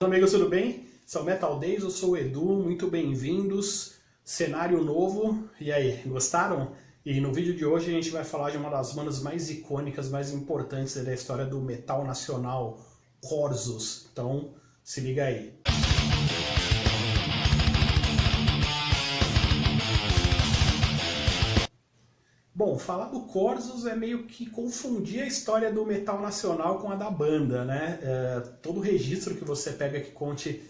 Olá amigos, tudo bem? São Metal Days, eu sou o Edu, muito bem-vindos. Cenário novo, e aí, gostaram? E no vídeo de hoje a gente vai falar de uma das bandas mais icônicas, mais importantes da história do metal nacional, Corsos. Então, se liga aí. Bom, falar do Corsos é meio que confundir a história do metal nacional com a da banda, né? Todo registro que você pega que conte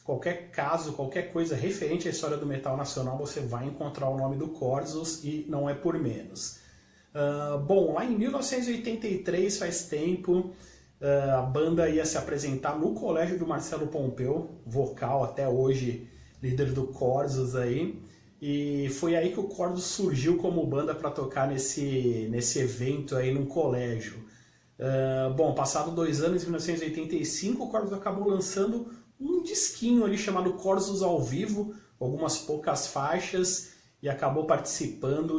qualquer caso, qualquer coisa referente à história do metal nacional, você vai encontrar o nome do Corsos e não é por menos. Bom, lá em 1983, faz tempo, a banda ia se apresentar no colégio do Marcelo Pompeu, vocal até hoje, líder do Corsos aí. E foi aí que o Corsos surgiu como banda para tocar nesse evento aí num colégio. Bom, passado 2 anos, em 1985, o Corsos acabou lançando um disquinho ali chamado Corsos ao Vivo, algumas poucas faixas, e acabou participando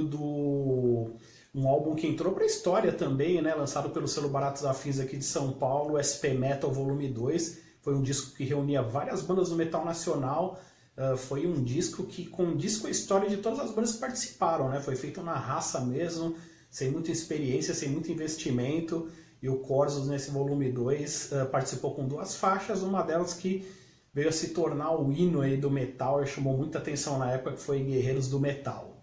um álbum que entrou para a história também, né, lançado pelo selo Baratos Afins aqui de São Paulo, SP Metal Volume 2. Foi um disco que reunia várias bandas do metal nacional. Foi um disco que condiz com a história de todas as bandas que participaram, né? Foi feito na raça mesmo, sem muita experiência, sem muito investimento, e o Corsos nesse volume 2 participou com 2 faixas, uma delas que veio a se tornar o hino aí do metal e chamou muita atenção na época, que foi Guerreiros do Metal.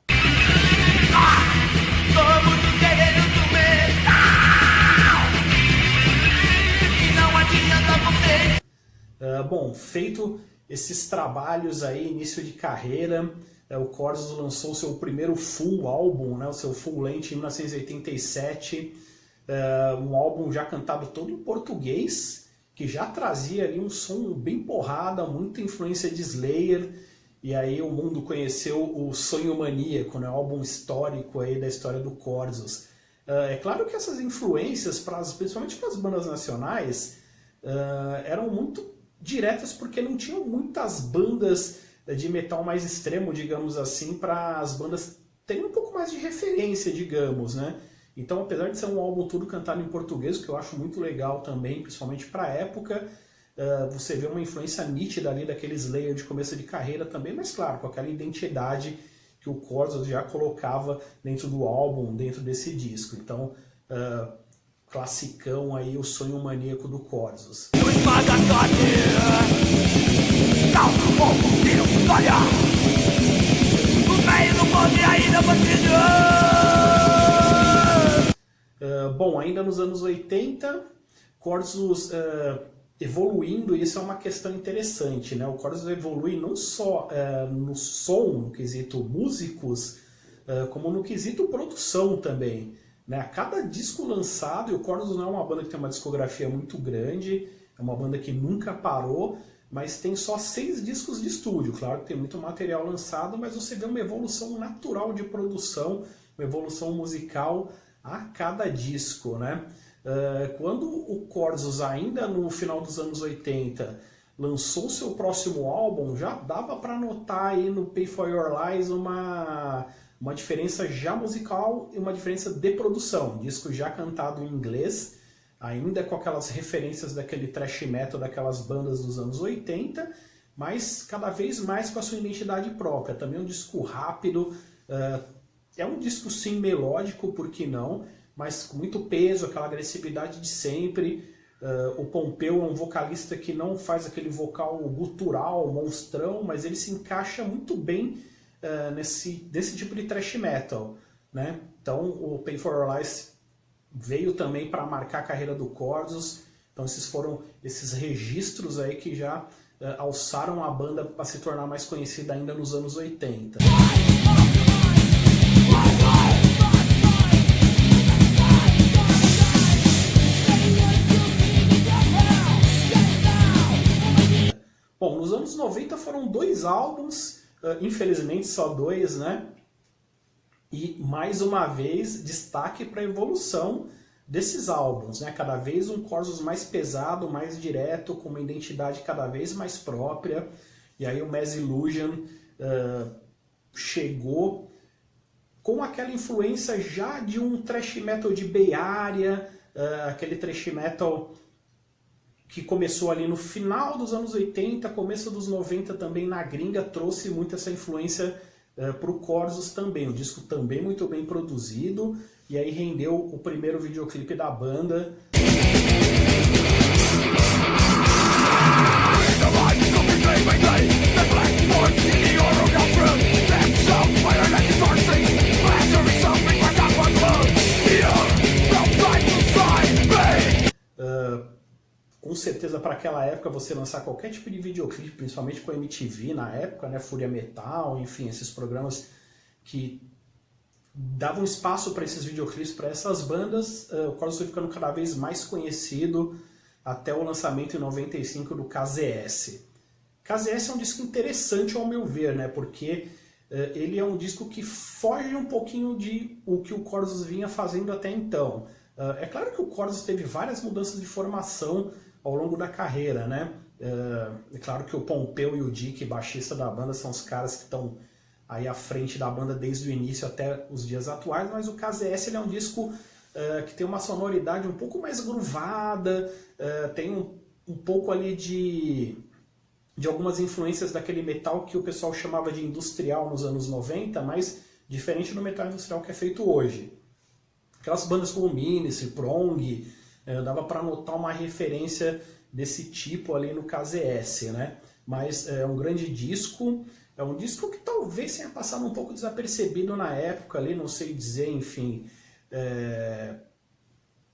Somos os guerreiros do metal, e não adianta você. Bom, feito esses trabalhos aí, início de carreira, o Corsos lançou o seu primeiro full álbum, né, o seu full length em 1987, um álbum já cantado todo em português, que já trazia ali um som bem porrada, muita influência de Slayer, e aí o mundo conheceu o Sonho Maníaco, né, um álbum histórico aí da história do Corsos. É claro que essas influências, principalmente para as bandas nacionais, eram muito diretas porque não tinham muitas bandas de metal mais extremo, digamos assim, para as bandas terem um pouco mais de referência, digamos, né? Então, apesar de ser um álbum todo cantado em português, que eu acho muito legal também, principalmente para a época, você vê uma influência nítida ali daquele Slayer de começo de carreira também, mas claro, com aquela identidade que o Corsos já colocava dentro do álbum, dentro desse disco. Então, classicão aí, o Sonho Maníaco do Corsos. Bom, ainda nos anos 80, Corsos evoluindo, e isso é uma questão interessante, né? O Corsos evolui não só no som, no quesito músicos, como no quesito produção também. A cada disco lançado, e o Corsos não é uma banda que tem uma discografia muito grande, é uma banda que nunca parou, mas tem só 6 discos de estúdio. Claro que tem muito material lançado, mas você vê uma evolução natural de produção, uma evolução musical a cada disco, né? Quando o Corsos, ainda no final dos anos 80, lançou seu próximo álbum, já dava para notar aí no Pay For Your Lies uma diferença já musical e uma diferença de produção. Disco já cantado em inglês, ainda com aquelas referências daquele thrash metal, daquelas bandas dos anos 80, mas cada vez mais com a sua identidade própria. Também um disco rápido, é um disco sim melódico, por que não, mas com muito peso, aquela agressividade de sempre. O Pompeu é um vocalista que não faz aquele vocal gutural, monstrão, mas ele se encaixa muito bem desse tipo de thrash metal, né? Então o Pay For Your Lies veio também para marcar a carreira do Corsos. Então esses foram esses registros aí que já alçaram a banda para se tornar mais conhecida ainda nos anos 80. Bom, nos anos 90 foram 2 álbuns, infelizmente só 2, né? E mais uma vez destaque para a evolução desses álbuns, né? Cada vez um Corsos mais pesado, mais direto, com uma identidade cada vez mais própria. E aí o Mass Illusion chegou com aquela influência já de um thrash metal de Bay Area, aquele thrash metal que começou ali no final dos anos 80, começo dos 90 também na gringa, trouxe muito essa influência para o Corsos também. Um disco também muito bem produzido, e aí rendeu o primeiro videoclipe da banda. Com certeza, para aquela época, você lançar qualquer tipo de videoclipe, principalmente com a MTV na época, né, Fúria Metal, enfim, esses programas que davam espaço para esses videoclipes, para essas bandas, o Corsos foi ficando cada vez mais conhecido até o lançamento em 95 do KZS. KZS é um disco interessante ao meu ver, né, porque ele é um disco que foge um pouquinho de o que o Corsos vinha fazendo até então. É claro que o Corsos teve várias mudanças de formação ao longo da carreira, né? É claro que o Pompeu e o Dick, baixista da banda, são os caras que estão aí à frente da banda desde o início até os dias atuais, mas o KZS ele é um disco que tem uma sonoridade um pouco mais groovada, tem um pouco ali de algumas influências daquele metal que o pessoal chamava de industrial nos anos 90, mas diferente do metal industrial que é feito hoje. Aquelas bandas como Ministry, Prong, dava para notar uma referência desse tipo ali no KZS, né? Mas é um grande disco, é um disco que talvez tenha passado um pouco desapercebido na época ali, não sei dizer, enfim.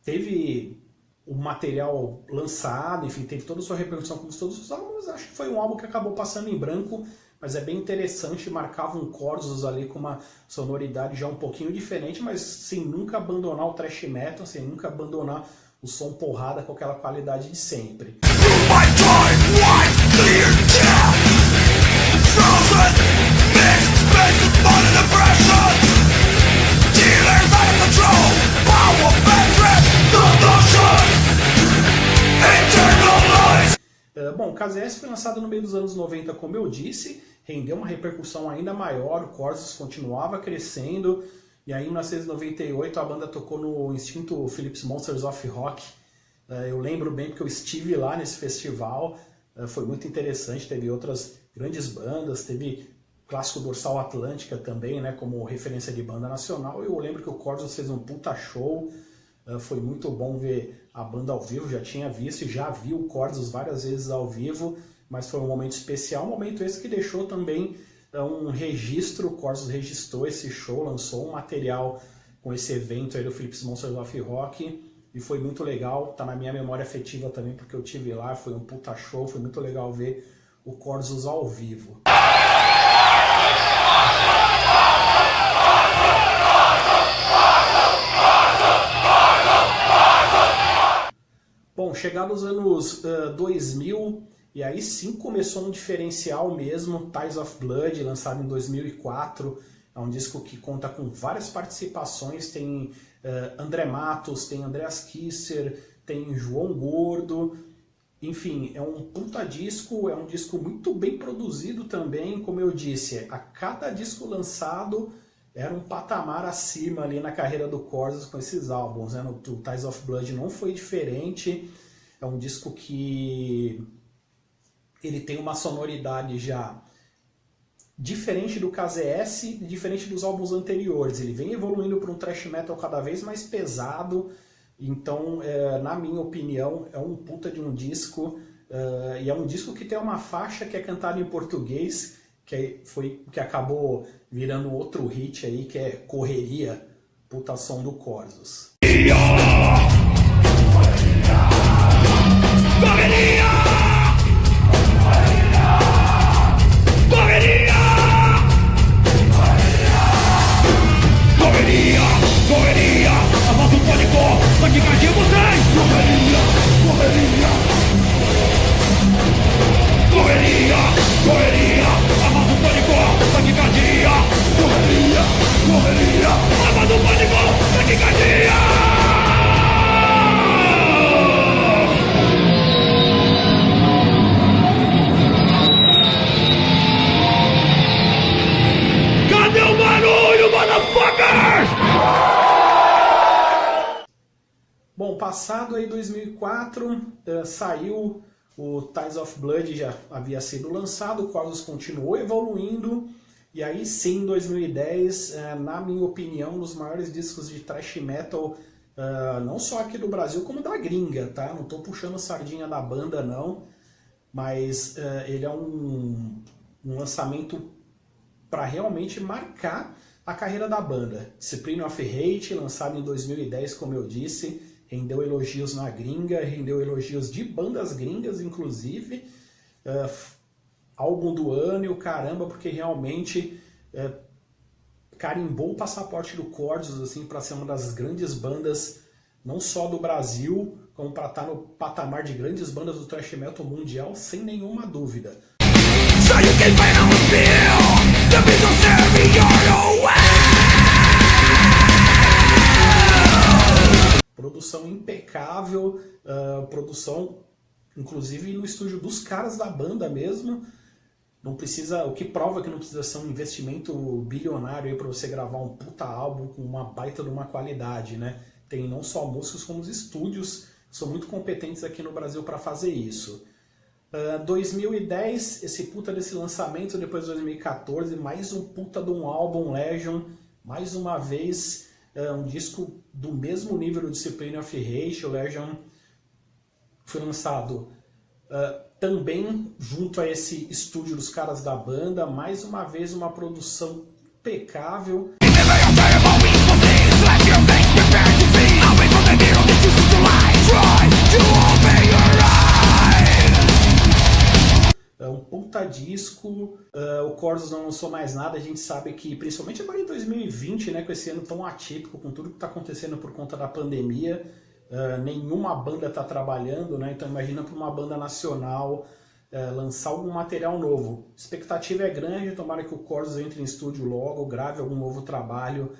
Teve o material lançado, enfim, teve toda a sua repercussão como todos os álbuns, acho que foi um álbum que acabou passando em branco, mas é bem interessante, marcava um Corsos ali com uma sonoridade já um pouquinho diferente, mas sem nunca abandonar o thrash metal, sem nunca abandonar o som porrada com aquela qualidade de sempre. Bom, o KZS foi lançado no meio dos anos 90, como eu disse, rendeu uma repercussão ainda maior, o Corsos continuava crescendo, e aí em 1998 a banda tocou no Instinto Philips Monsters of Rock. Eu lembro bem porque eu estive lá nesse festival, foi muito interessante, teve outras grandes bandas, teve o clássico Dorsal Atlântica também, né, como referência de banda nacional, e eu lembro que o Corsos fez um puta show. Foi muito bom ver a banda ao vivo, já tinha visto e já vi o Corsos várias vezes ao vivo, mas foi um momento especial, um momento esse que deixou também um registro. O Corsos registrou esse show, lançou um material com esse evento aí do Philips Monsters of Rock, e foi muito legal, tá na minha memória afetiva também, porque eu tive lá, foi um puta show, foi muito legal ver o Corsos ao vivo. Bom, chegados os anos 2000, e aí sim começou um diferencial mesmo, Ties of Blood, lançado em 2004, é um disco que conta com várias participações, tem André Matos, tem Andreas Kisser, tem João Gordo, enfim, é um puta disco, é um disco muito bem produzido também, como eu disse, a cada disco lançado era um patamar acima ali na carreira do Corsos com esses álbuns, né? No Ties of Blood não foi diferente, é um disco que ele tem uma sonoridade já diferente do KZS, diferente dos álbuns anteriores, ele vem evoluindo para um thrash metal cada vez mais pesado, então, na minha opinião, é um puta de um disco, e é um disco que tem uma faixa que é cantada em português, que acabou virando outro hit aí, que é Correria, puta som do Corsos. Correria! Correria! Correria! Correria! A voz do pânico, taquicardia vocês! Correria! Correria! Correria! Correria! A voz do pânico, taquicardia! Correria! Correria! A voz do pânico, taquicardia! passado, aí 2004, saiu o Ties of Blood, já havia sido lançado, o Corsos continuou evoluindo, e aí sim, em 2010, na minha opinião, um dos maiores discos de thrash metal, não só aqui do Brasil, como da gringa, tá? Não tô puxando sardinha da banda, não, mas ele é um lançamento para realmente marcar a carreira da banda. Discipline of Hate, lançado em 2010, como eu disse, rendeu elogios na gringa, rendeu elogios de bandas gringas, inclusive, álbum do ano e o caramba, porque realmente carimbou o passaporte do Corsos assim, para ser uma das grandes bandas, não só do Brasil, como para estar no patamar de grandes bandas do thrash metal mundial, sem nenhuma dúvida. So you can finally feel the Beatles tearing your away. Produção impecável, produção inclusive no estúdio dos caras da banda mesmo. Não precisa, o que prova que não precisa ser um investimento bilionário para você gravar um puta álbum com uma baita de uma qualidade, né? Tem não só músicos como os estúdios que são muito competentes aqui no Brasil para fazer isso. 2010, esse puta desse lançamento, depois de 2014, mais um puta de um álbum Legion, mais uma vez um disco do mesmo nível do Discipline of Hate. O Legion foi lançado também junto a esse estúdio dos caras da banda, mais uma vez uma produção impecável. É um puta disco, o Corsos não lançou mais nada, a gente sabe que, principalmente agora em 2020, né, com esse ano tão atípico, com tudo que está acontecendo por conta da pandemia, nenhuma banda está trabalhando, né, então imagina para uma banda nacional lançar algum material novo. A expectativa é grande, tomara que o Corsos entre em estúdio logo, grave algum novo trabalho,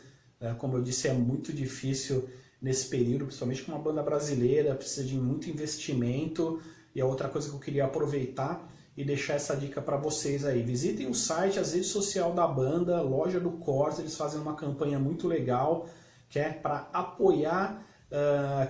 como eu disse, é muito difícil nesse período, principalmente com uma banda brasileira, precisa de muito investimento, e a outra coisa que eu queria aproveitar e deixar essa dica para vocês aí. Visitem o site, as redes sociais da banda, loja do Corsos, eles fazem uma campanha muito legal, que é para apoiar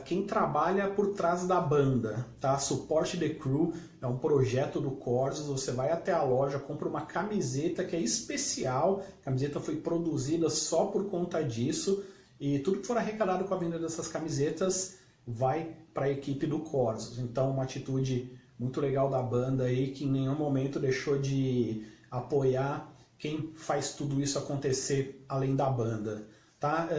quem trabalha por trás da banda, tá? Support the Crew é um projeto do Corsos, você vai até a loja, compra uma camiseta que é especial, a camiseta foi produzida só por conta disso, e tudo que for arrecadado com a venda dessas camisetas vai para a equipe do Corsos. Então, uma atitude muito legal da banda aí, que em nenhum momento deixou de apoiar quem faz tudo isso acontecer além da banda, tá?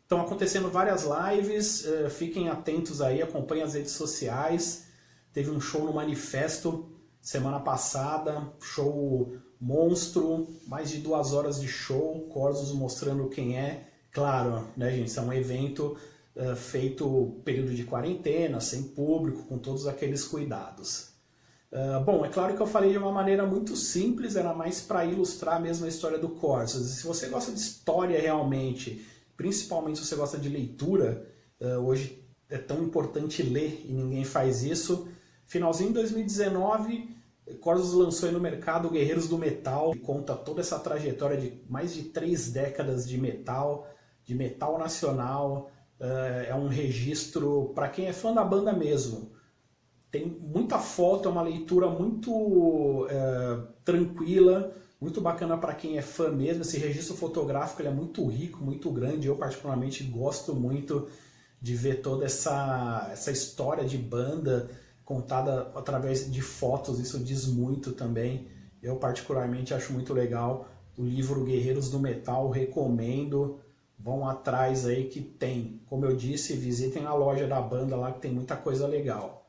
Estão acontecendo várias lives, fiquem atentos aí, acompanhem as redes sociais. Teve um show no Manifesto semana passada, show monstro, mais de 2 horas de show, Corsos mostrando quem é. Claro, né, gente, isso é um evento feito período de quarentena, sem público, com todos aqueles cuidados. Bom, é claro que eu falei de uma maneira muito simples, era mais para ilustrar mesmo a história do Corsos. Se você gosta de história realmente, principalmente se você gosta de leitura, hoje é tão importante ler e ninguém faz isso. Finalzinho de 2019, Corsos lançou aí no mercado Guerreiros do Metal, que conta toda essa trajetória de mais de 3 décadas de metal nacional. É um registro para quem é fã da banda mesmo. Tem muita foto, é uma leitura muito tranquila, muito bacana para quem é fã mesmo. Esse registro fotográfico ele é muito rico, muito grande. Eu particularmente gosto muito de ver toda essa história de banda contada através de fotos, isso diz muito também. Eu particularmente acho muito legal o livro Guerreiros do Metal, recomendo. Vão atrás aí que tem. Como eu disse, visitem a loja da banda lá que tem muita coisa legal.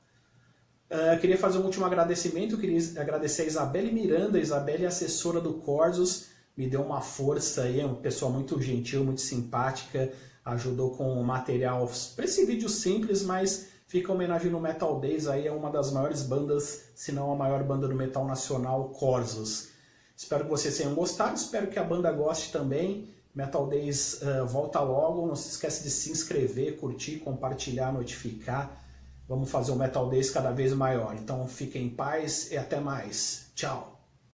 Queria fazer um último agradecimento, queria agradecer a Isabelle Miranda. Isabelle é assessora do Corsos, me deu uma força aí, é uma pessoa muito gentil, muito simpática, ajudou com material para esse vídeo simples, mas fica homenagem no Metal Days, aí é uma das maiores bandas, se não a maior banda do metal nacional, Corsos. Espero que vocês tenham gostado, espero que a banda goste também. Metal Days volta logo, não se esquece de se inscrever, curtir, compartilhar, notificar. Vamos fazer o Metal Days cada vez maior. Então fiquem em paz e até mais. Tchau!